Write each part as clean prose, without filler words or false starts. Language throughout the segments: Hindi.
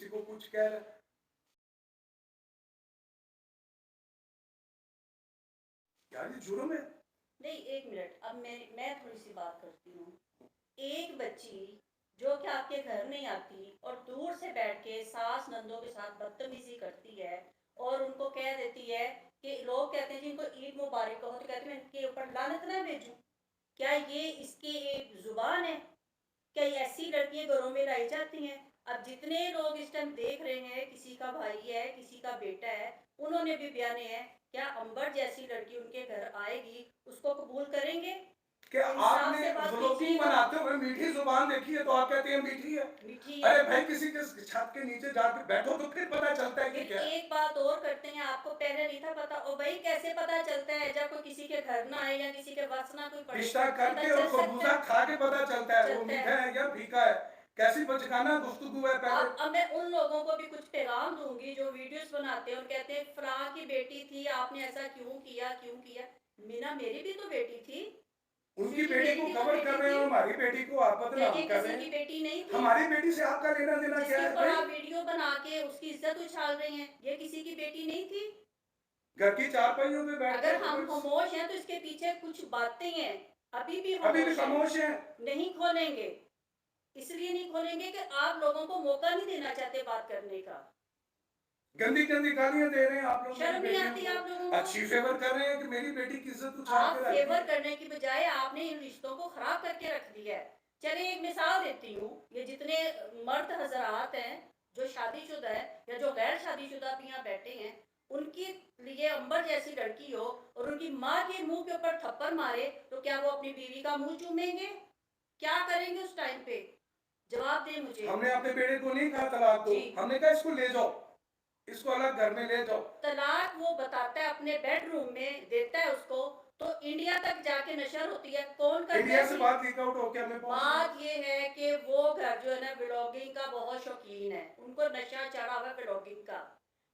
किसी को कुछ कह रहा है। यार ये जुर्म है। नहीं, एक मिनट, अब मैं थोड़ी सी बात करती हूँ। एक बच्ची जो कि आपके घर नहीं आती और दूर से बैठ के सास नंदों के साथ बदतमीजी करती है और उनको कह देती है कि लोग कहते हैं जिनको ईद मुबारक हो तो कहते हैं इनके ऊपर लानत ना भेजूं, क्या ये इसकी एक जुबान है? क्या ये ऐसी लड़कियां घरों में लाई जाती हैं? अब जितने लोग इस टाइम देख रहे हैं, किसी का भाई है, किसी का बेटा है, उन्होंने भी बयाने हैं, क्या अंबर जैसी लड़की उनके घर आएगी, उसको कबूल करेंगे? क्या इंसाफ आपने से बात व्लॉगिंग कीजिएगा। बनाते हुए मीठी जुबान देखी है तो आप कहते हैं मीठी है? मीठी है। अरे भाई किसी के छत के नीचे जाके बैठो तो फिर पता चलता है कि फिर क्या है। एक बात और करते हैं, आपको पहले नहीं था पता, और भाई कैसे पता चलता है? जब कोई किसी के घर ना आए या किसी के बस ना कोई पड़े, रिश्ता पता करके और चल सकता खरबूजा है। खा के पता चलता है वो चलता मीठा है। है या फीका है। कैसी बचकाना गुफ्तगू है पहले। अब मैं उन लोगों को भी कुछ पैगाम दूंगी जो वीडियोस बनाते हैं और कहते हैं फलां की बेटी थी, आपने ऐसा क्यों किया, क्यों किया? मीना मेरी भी तो बेटी थी, उनकी स्वीटी बेटी मेरी को भी तो कवर कर बेटी रहे थी। हो, हमारी बेटी को आप क्या बदनाम ये कर किसी रहे की हैं। बेटी नहीं थी? हमारी बेटी से आपका लेना देना क्या जिसके है ऊपर भाई? आप वीडियो बना के उसकी इज्जत उछाल रहे हैं, ये किसी की बेटी नहीं थी? घर की चारपाइयों में बैठ अगर के हम कोई खामोश हैं तो इसके पीछे कुछ बातें हैं, अभी भी अभी भी खामोश हैं, खामोश है। नहीं खोलेंगे। इसलिए नहीं खोलेंगे कि आप लोगों को मौका नहीं देना चाहते बात करने का। गंदी गंदी गालियां दे रहे हैं आप लोग मेरी शर्म नहीं बेटियों आती को। आप लोगों को? अच्छी फेवर कर रहे हैं कि मेरी बेटी की इज्जत उछाल आप के रख दी फेवर है। करने की बजाय आपने इन रिश्तों को खराब करके रख दिया है। चलिए एक मिसाल देती हूँ, ये जितने मर्द हजरात हैं जो शादीशुदा है या जो गैर शादीशुदा भी यहाँ बैठे हैं, उनके लिए अंबर जैसी लड़की हो और उनकी माँ के मुंह के ऊपर थप्पड़ मारे तो क्या वो अपनी बीवी का मुंह चूमेंगे? क्या करेंगे उस टाइम पे? जवाब दें मुझे। हमने अपने बेटे को नहीं कहा तलाक दो, जी। हमने कहा इसको ले जाओ, इसको अलग घर में ले जाओ। तलाक वो बताता है अपने बेडरूम में देता है उसको, तो इंडिया तक जाके नशर होती है, कौन करता इंडिया है से जी? बात लीक आउट होके हमें पहुंच गई। बात ये है कि वो घर जो है ना ब्लॉगिंग का बहुत शौकीन है, उनको नशा चढ़ा हुआ है ब्लॉगिंग का।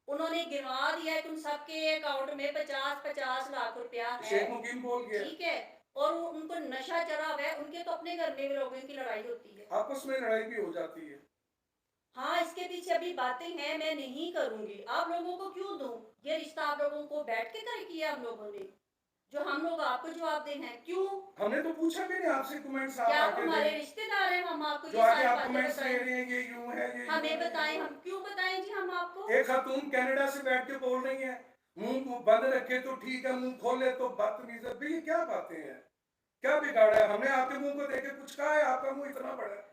उन्होंने गिरवा दिया है कि उन सबके अकाउंट में 50-50 लाख रुपया है, शेख मुकीम बोल गया। ठीक है, और उनको नशा चढ़ा हुआ है, उनके तो अपने घर में ब्लॉगिंग की लड़ाई होती है। आपस में लड़ाई भी हो जाती है। हाँ, इसके पीछे अभी बातें हैं, मैं नहीं करूंगी। आप लोगों को क्यों दूं? ये रिश्ता आप लोगों को बैठ के तय किया हम लोगों ने, जो हम लोग आपको जवाब दे हैं क्यों? हमने तो पूछा भी नहीं आपसे, कमेंट्स आप क्या आप आके हमारे दे रिश्तेदार हैं? हम आपको जो ये आके सारी आप बातें कमेंट्स दे बताएं? रहे हैं ये यूं है ये यूं हमें है। बताएं, हम क्यों बताएं जी हम आपको? एक खातून कनाडा से बैठ के बोल रही है मुंह को बंद रखे तो ठीक है, मुंह खोले तो बदतमीज है। भाई ये क्या बातें हैं? क्या बिगाड़ा है? हमने आपके मुंह को देखे कुछ कहा है? आपका मुंह इतना बड़ा है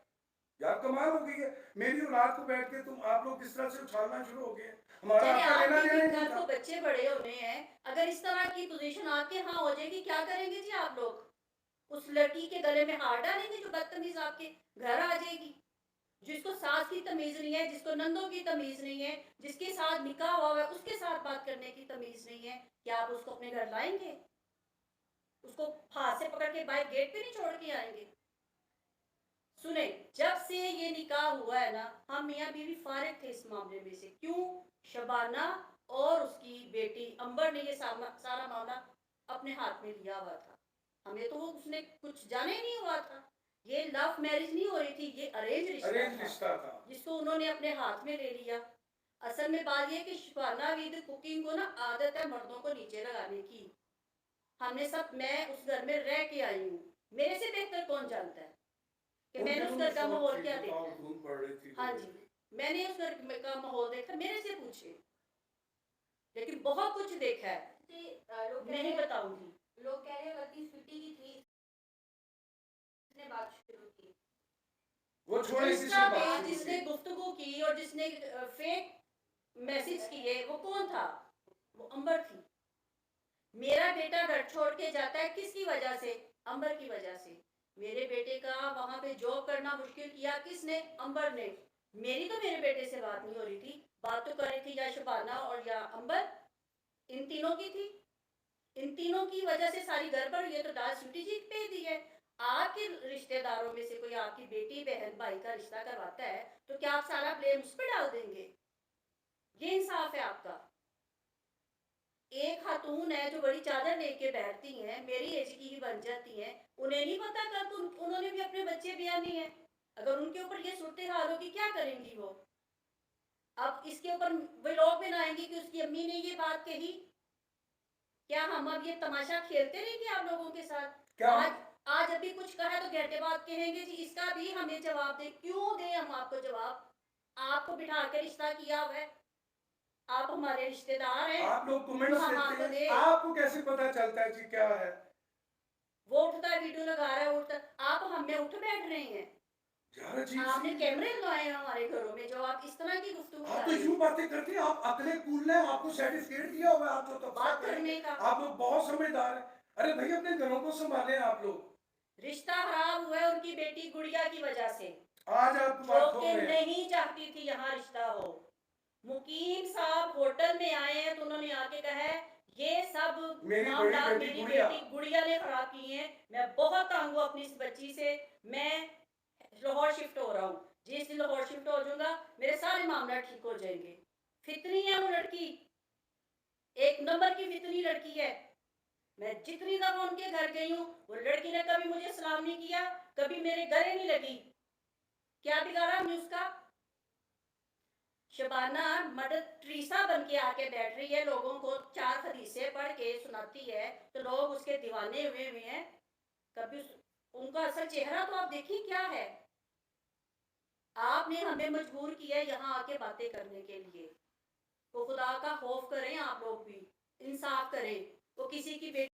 यार, कमाल हो गई है। मेरी औलाद को बैठ के तुम आप लोग किस तरह से उछालना शुरू हो गए। हमारा चलिए आपका लेना आपके देना भी ही नहीं कल था। को बच्चे बड़े होने हैं, अगर इस तरह की पोजीशन आपके यहाँ हो जाएगी, क्या करेंगे जी आप लोग? उस लड़की के गले में हार डालेंगे जो बदतमीज आपके घर आ जाएगी, जिसको सास की तमीज नहीं है, जिसको नंदों की तमीज नहीं है, जिसके साथ निकाह हुआ है उसके साथ बात करने की तमीज नहीं है, क्या आप उसको अपने घर लाएंगे? उसको हाथ से पकड़ के बाहर गेट पे नहीं छोड़ के आएंगे? सुने, जब से ये निकाह हुआ है ना, हम मियाँ बीवी फारिग थे इस मामले में से। क्यों? शबाना और उसकी बेटी अंबर ने ये सारा मामला अपने हाथ में लिया हुआ था। हमें तो वो उसने कुछ जाने ही नहीं हुआ था। ये लव मैरिज नहीं हो रही थी, ये अरेंज अरेंज रिश्ता रिश्ता था, था। जिसको उन्होंने अपने हाथ में ले लिया। असल में बात ये कि शबाना विद कुकिंग को ना आदत है मर्दों को नीचे लगाने की। हमने सब, मैं उस घर में रह के आई हूँ, मेरे से बेहतर कौन जानता है कि मैंने उस घर का माहौल क्या देखा है। धूम पड़ रही थी। हाँ जी, मैंने उस घर का माहौल देखा, मेरे से पूछे, लेकिन बहुत कुछ देखा है, नहीं बताऊंगी। लोग कह रहे हैं गलती स्वीटी की थी, इसने बात शुरू की। वो छोड़े इसी इंस्टा से पे बात जिसने शुरू की। गुफ्तगू की और जिसने फेक मैसेज किए, वो कौन था? वो अंबर थी। मेरा बेटा घर छोड़ के जाता है किसकी वजह से? अंबर की वजह से। मेरे बेटे का वहां पे जॉब करना मुश्किल किया किसने? अंबर ने। मेरी तो मेरे बेटे से बात नहीं हो रही थी, बात तो कर रही थी या शबाना और या अंबर, इन तीनों की थी। इन तीनों की वजह से सारी गड़बड़, ये तो दाल स्वीटी जी पे दी है। आपके रिश्तेदारों में से कोई आपकी बेटी बहन भाई का रिश्ता करवाता है तो क्या आप सारा ब्लेम उस पर डाल देंगे? ये इंसाफ है आपका? एक खातून है जो बड़ी चादर लेके बैठती हैं, मेरी एज की ही बन जाती हैं, उन्हें नहीं पता कब उन्होंने भी अपने बच्चे ब्याने हैं। अगर उनके ऊपर ये सूरत हाल होगी क्या करेंगी वो? इसके ऊपर व्लॉग बनाएंगे कि उसकी अम्मी ने ये बात कही? क्या हम अब ये तमाशा खेलते रहेंगे आप लोगों के साथ? क्या आज आज अभी कुछ कहा तो घंटे बाद कहेंगे जी इसका भी हमें जवाब दे। क्यों दें हम आपको जवाब? आपको बिठा के रिश्ता किया हुआ है, आप हमारे रिश्तेदार हैं, आप लोग तो कमेंट्स हम देते आपको हैं, दे। आपको कैसे पता चलता है जी क्या है? वो उठता है, वीडियो लगा रहा है, उठता है। आप हमें उठ बैठ रहे हैं। यार अजीब आपने सी कैमरे लगाए हैं हमारे घरों में, जो आप इस तरह की गुफ्तगू आप कर तो रहे यूं हैं। बातें करते हैं, आप अकले कूल हैं, आपको सर्टिफिकेट दिया हुआ है, आप जो तबका बात करेंगे, करने का आप लोग बहुत समझदार हैं। अरे भाई अपने घरों को संभालें आप लोग। रिश्ता खराब हुआ है उनकी बेटी गुड़िया की वजह से, आज आप जो बात हो कि रहे हैं। नहीं चाहती थी यहाँ रिश्ता हो। मुकीम साहब होटल में आए हैं तो उन्होंने आके कहा है ये सब मेरी बड़ी मामला बेटी मेरी गुड़िया। बेटी गुड़िया ने खराब किए हैं। मैं बहुत तंग हूँ अपनी इस बच्ची से। मैं लाहौर शिफ्ट हो रहा हूँ, जिस दिन लाहौर शिफ्ट हो जाऊंगा मेरे सारे मामला ठीक हो जाएंगे। फितनी है वो लड़की, एक नंबर की फितनी लड़की है। मैं जितनी दफा उनके घर गई हूँ वो लड़की ने कभी मुझे सलाम नहीं किया, कभी मेरे गले नहीं लगी। क्या बिगाड़ा हमने उसका? शबाना मदर ट्रीसा बन के आके बैठ रही है, लोगों को 4 हदीसें पढ़ के सुनाती है तो लोग उसके दीवाने हुए हैं। कभी उनका असल चेहरा तो आप देखिए क्या है। आपने हमें मजबूर किया यहाँ आके बातें करने के लिए। तो खुदा का खौफ करें आप लोग भी, इंसाफ करें। वो किसी की बेटी